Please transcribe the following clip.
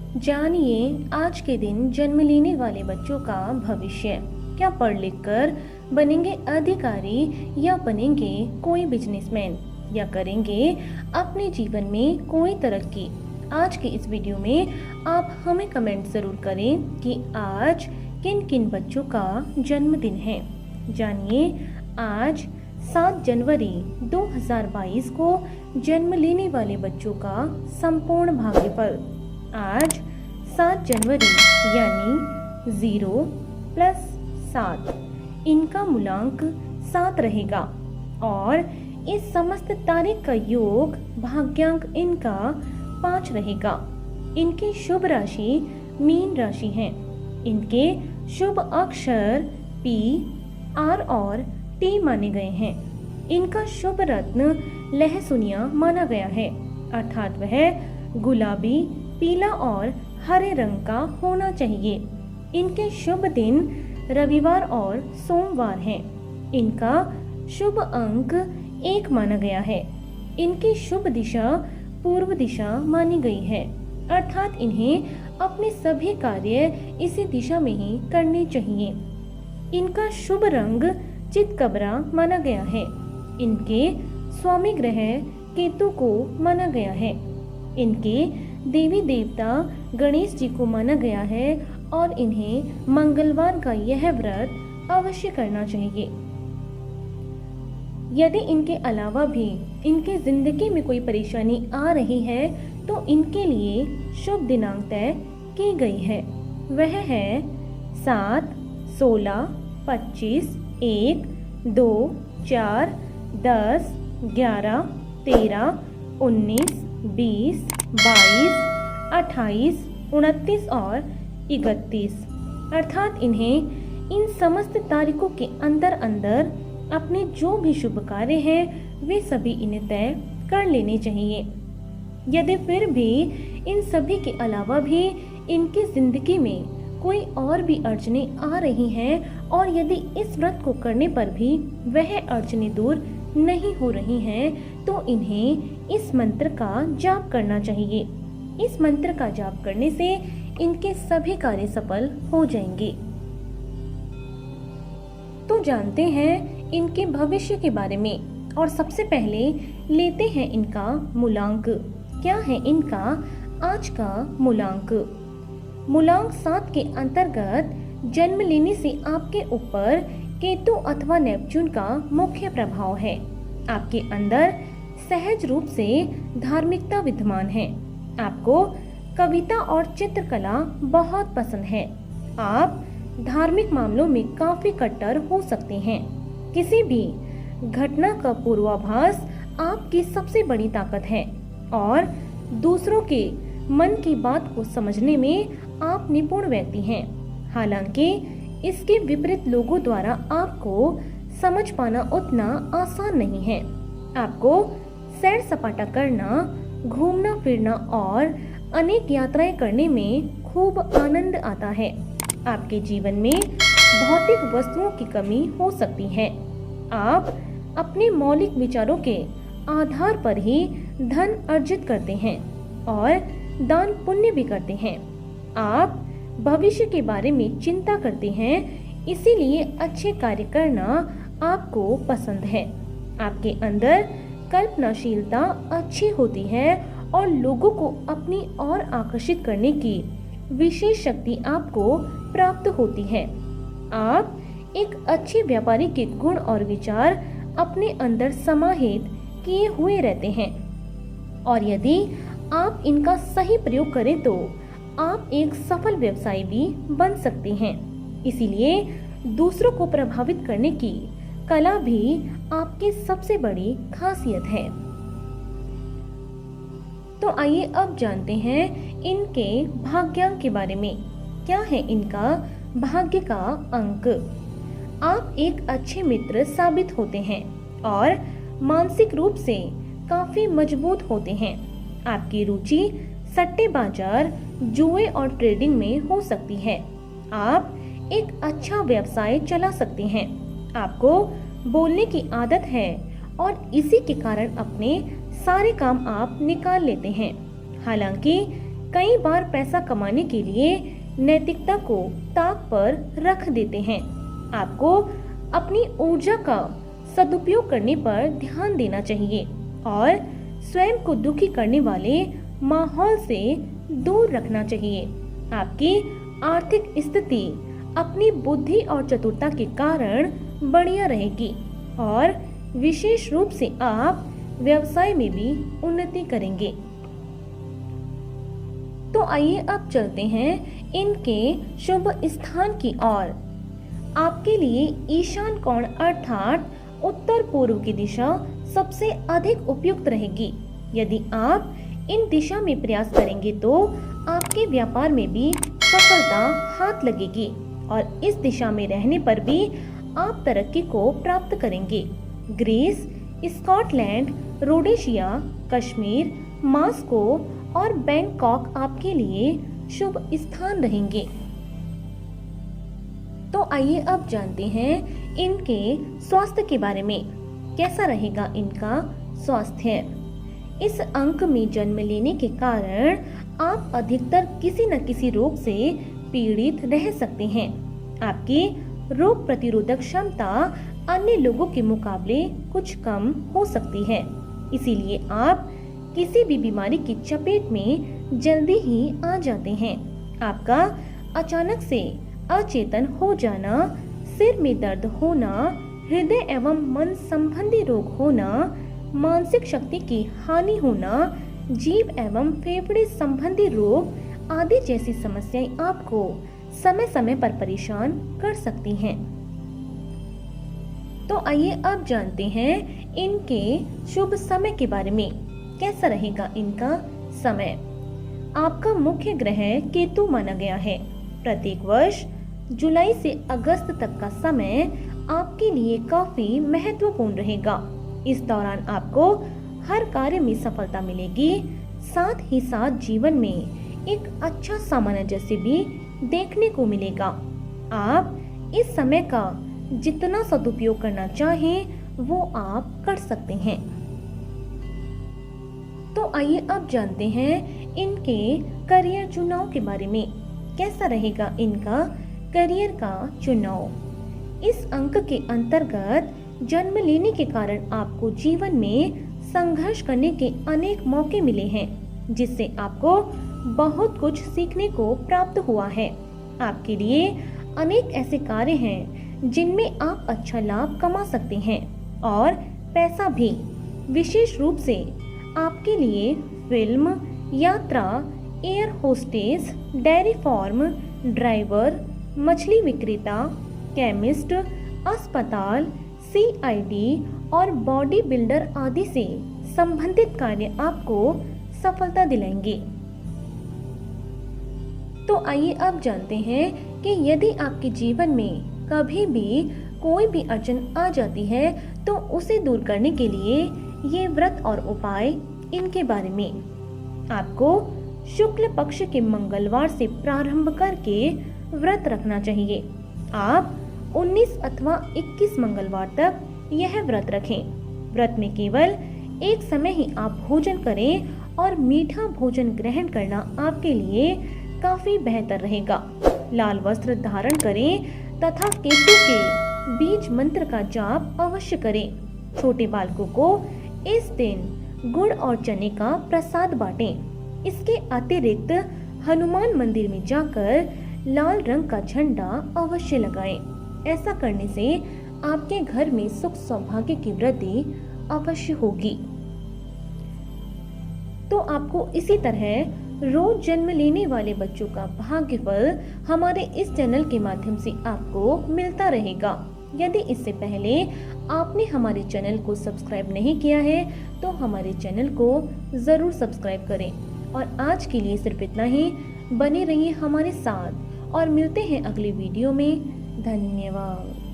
जानिए आज के दिन जन्म लेने वाले बच्चों का भविष्य। क्या पढ़ लिख कर बनेंगे अधिकारी या बनेंगे कोई बिजनेसमैन या करेंगे अपने जीवन में कोई तरक्की। आज के इस वीडियो में आप हमें कमेंट ज़रूर करें कि आज किन किन बच्चों का जन्मदिन है। जानिए आज 7 जनवरी 2022 को जन्म लेने वाले बच्चों का संपूर्ण भाग्यफल। आज 7 जनवरी यानी 0 + 7 इनका मूलांक 7 रहेगा और इस समस्त तारीख का योग भाग्यांक इनका 5 रहेगा। इनकी शुभ राशि मीन राशि है। इनके शुभ अक्षर P, R और T माने गए हैं। इनका शुभ रत्न लहसुनिया माना गया है, अर्थात वह गुलाबी, पीला और हरे रंग का होना चाहिए। इनके शुभ दिन रविवार और सोमवार हैं। इनका शुभ अंक 1 माना गया है। इनकी शुभ दिशा पूर्व दिशा मानी गई है, अर्थात इन्हें अपने सभी कार्य इसी दिशा में ही करने चाहिए। इनका शुभ रंग चितकबरा माना गया है। इनके स्वामी ग्रह केतु को माना गया है। इनके देवी देवता गणेश जी को माना गया है और इन्हें मंगलवार का यह व्रत अवश्य करना चाहिए। यदि इनके अलावा भी इनके जिंदगी में कोई परेशानी आ रही है तो इनके लिए शुभ दिनांक तय की गई है। वह है 7, 16, 25, 1, 2, 4, 10, 11, 13, 19, 20, 22, 28, 29 और 31, अर्थात इन्हें इन समस्त तारीखों के अंदर अंदर अपने जो भी शुभ कार्य हैं वे सभी इन्हें तय कर लेने चाहिए। यदि फिर भी इन सभी के अलावा भी इनकी जिंदगी में कोई और भी अड़चनें आ रही हैं और यदि इस व्रत को करने पर भी वह अड़चनें दूर नहीं हो रही हैं तो इन्हें इस मंत्र का जाप करना चाहिए। इस मंत्र का जाप करने से इनके सभी कार्य सफल हो जाएंगे। तो जानते हैं इनके भविष्य के बारे में और सबसे पहले लेते हैं इनका मूलांक। क्या है इनका आज का मूलांक? मूलांक 7 के अंतर्गत जन्म लेने से आपके ऊपर केतु अथवा नेपच्यून का मुख्य प्रभाव है। आपके अंदर सहज रूप से धार्मिकता विद्यमान है। आपको कविता और चित्रकला बहुत पसंद है। आप धार्मिक मामलों में काफी कट्टर हो सकते हैं। किसी भी घटना का पूर्वाभास आपकी सबसे बड़ी ताकत है और दूसरों के मन की बात को समझने में आप निपुण व्यक्ति हैं। हालांकि इसके विपरीत लोगों द्वारा आपको समझ पाना उतना आसान नहीं है। आपको सैर सपाटा करना, घूमना फिरना और अनेक यात्राएं करने में खूब आनंद आता है। आपके जीवन में भौतिक वस्तुओं की कमी हो सकती है। आप अपने मौलिक विचारों के आधार पर ही धन अर्जित करते हैं और दान पुण्य भी करते हैं। आप भविष्य के बारे में चिंता करते हैं, इसीलिए अच्छे कार्य करना आपको पसंद है। आपके अंदर कल्पनाशीलता अच्छी होती है और लोगों को अपनी ओर आकर्षित करने की विशेष शक्ति आपको प्राप्त होती है। आप एक अच्छे व्यापारी के गुण और विचार अपने अंदर समाहित किए हुए रहते हैं और यदि आप इनका सही प्रयोग करें तो आप एक सफल व्यवसायी भी बन सकते हैं। इसीलिए दूसरों को प्रभावित करने की कला भी आपकी सबसे बड़ी खासियत है। तो आइए अब जानते हैं इनके भाग्यांक के बारे में। क्या है इनका भाग्य का अंक? आप एक अच्छे मित्र साबित होते हैं और मानसिक रूप से काफी मजबूत होते हैं। आपकी रुचि सट्टेबाजार, जुए और ट्रेडिंग में हो सकती है। आप एक अच्छा व्यवसाय चला सकते हैं। आपको बोलने की आदत है और इसी के कारण अपने सारे काम आप निकाल लेते हैं। हालांकि कई बार पैसा कमाने के लिए नैतिकता को ताक पर रख देते हैं। आपको अपनी ऊर्जा का सदुपयोग करने पर ध्यान देना चाहिए और स्वयं को दुखी करने वाले माहौल से दूर रखना चाहिए। आपकी आर्थिक स्थिति अपनी बुद्धि और चतुरता के कारण बढ़िया रहेगी और विशेष रूप से आप व्यवसाय में भी उन्नति करेंगे। तो आइए अब चलते हैं इनके शुभ स्थान की ओर। आपके लिए ईशान कोण अर्थात उत्तर पूर्व की दिशा सबसे अधिक उपयुक्त रहेगी। यदि आप इन दिशा में प्रयास करेंगे तो आपके व्यापार में भी सफलता हाथ लगेगी और इस दिशा में रहने पर भी आप तरक्की को प्राप्त करेंगे। Greece, Scotland, Rhodesia, Kashmir, Moscow और बैंकॉक आपके लिए शुभ स्थान रहेंगे। तो आइए अब जानते हैं इनके स्वास्थ्य के बारे में। कैसा रहेगा इनका स्वास्थ्य? इस अंक में जन्म लेने के कारण आप अधिकतर किसी न किसी रोग से पीड़ित रह सकते हैं। आपकी रोग प्रतिरोधक क्षमता अन्य लोगों के मुकाबले कुछ कम हो सकती है, इसीलिए आप किसी भी बीमारी की चपेट में जल्दी ही आ जाते हैं। आपका अचानक से अचेतन हो जाना, सिर में दर्द होना, हृदय एवं मन संबंधी रोग होना, मानसिक शक्ति की हानि होना, जीभ एवं फेफड़े संबंधी रोग आदि जैसी समस्याएं आपको समय समय पर परेशान कर सकती हैं। तो आइए अब जानते हैं इनके शुभ समय के बारे में। कैसा रहेगा इनका समय? आपका मुख्य ग्रह केतु माना गया है। प्रत्येक वर्ष जुलाई से अगस्त तक का समय आपके लिए काफी महत्वपूर्ण रहेगा। इस दौरान आपको हर कार्य में सफलता मिलेगी, साथ ही साथ जीवन में एक अच्छा सामंजस्य भी देखने को मिलेगा। आप इस समय का जितना सदुपयोग करना चाहें वो आप कर सकते हैं। तो आइए अब जानते हैं इनके करियर चुनाव के बारे में। कैसा रहेगा इनका करियर का चुनाव? इस अंक के अंतर्गत जन्म लेने के कारण आपको जीवन में संघर्ष करने के अनेक मौके मिले हैं, जिससे आपको बहुत कुछ सीखने को प्राप्त हुआ है। आपके लिए अनेक ऐसे कार्य हैं जिनमें आप अच्छा लाभ कमा सकते हैं और पैसा भी। विशेष रूप से आपके लिए फिल्म, यात्रा, air hostess, dairy farm, driver, मछली विक्रेता, केमिस्ट, अस्पताल, CID और बॉडी बिल्डर आदि से संबंधित कार्य आपको सफलता दिलाएंगे। तो आइए अब जानते हैं कि यदि आपके जीवन में कभी भी कोई भी अड़चन आ जाती है तो उसे दूर करने के लिए ये व्रत और उपाय इनके बारे में। आपको शुक्ल पक्ष के मंगलवार से प्रारंभ करके व्रत रखना चाहिए। आप 19 अथवा 21 मंगलवार तक यह व्रत रखें। व्रत में केवल एक समय ही आप भोजन करें और मीठा भोजन ग्रहण करना आपके लिए काफी बेहतर रहेगा। लाल वस्त्र धारण करें तथा केतु के बीज मंत्र का जाप अवश्य करें। छोटे बालकों को इस दिन गुड़ और चने का प्रसाद बांटें। इसके अतिरिक्त हनुमान मंदिर में जाकर लाल रंग का झंडा अवश्य लगाएं। ऐसा करने से आपके घर में सुख सौभाग्य की वृद्धि अवश्य होगी। तो आपको इसी तरह रोज जन्म लेने वाले बच्चों का भाग्यफल हमारे इस चैनल के माध्यम से आपको मिलता रहेगा। यदि इससे पहले आपने हमारे चैनल को सब्सक्राइब नहीं किया है तो हमारे चैनल को जरूर सब्सक्राइब करें। और आज के लिए सिर्फ इतना ही। बने रहिए हमारे साथ और मिलते हैं अगले वीडियो में। धन्यवाद।